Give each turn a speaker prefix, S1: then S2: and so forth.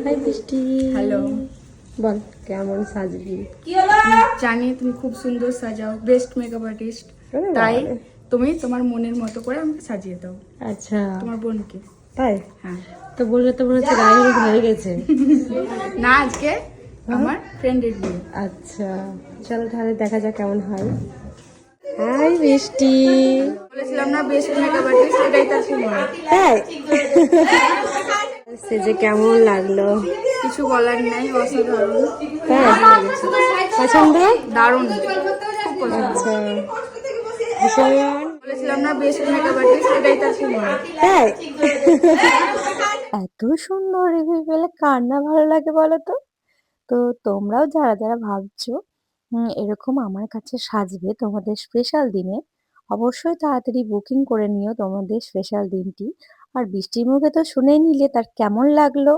S1: High বৃষ্টি।
S2: Hello.
S1: বল কেমন সাজবি?
S2: জানি তুমি খুব সুন্দর সাজাও, বেস্ট মেকআপ আর্টিস্ট।
S1: আরে
S2: তাই
S1: বাবারে।
S2: তুমি তোমার মনের মতো করে আমাকে সাজিয়ে দাও।
S1: আচ্ছা
S2: তোমার বোনকে।
S1: তাই
S2: হ্যাঁ।
S1: তো বললে তো মনে হচ্ছে গায়ে হলুদ হয়ে গেছে।
S2: না, আজকে আমার ফ্রেন্ডের বিয়ে।
S1: আচ্ছা চলো তাহলে দেখা যাক কেমন হয়। হাই বৃষ্টি।
S2: বলেছিলাম না বেস্ট মেকআপ আর্টিস্ট, এটাই তার প্রমাণ।
S1: তাই সেজে কেমন লাগলো?
S2: কিছু বলার নাই, অসাধারণ।
S1: তাই পছন্দ?
S2: দারুণ, খুব পছন্দ।
S1: আচ্ছা ভীষণ।
S2: বলেছিলাম না বেস্ট মেকআপ আর্টিস্ট, এটাই তার প্রমাণ।
S1: তাই এত সুন্দর রিভিউ পেলে কার না ভালো লাগে বলো তো? তো তোমরাও যারা যারা ভাবছো এরকম আমার কাছে সাজবে তোমাদের স্পেশাল দিনে, অবশ্যই তাড়াতাড়ি বুকিং করে নিও তোমাদের স্পেশাল দিনটি। আর বৃষ্টির মুখে তো শুনেই নিলে তার কেমন লাগলো।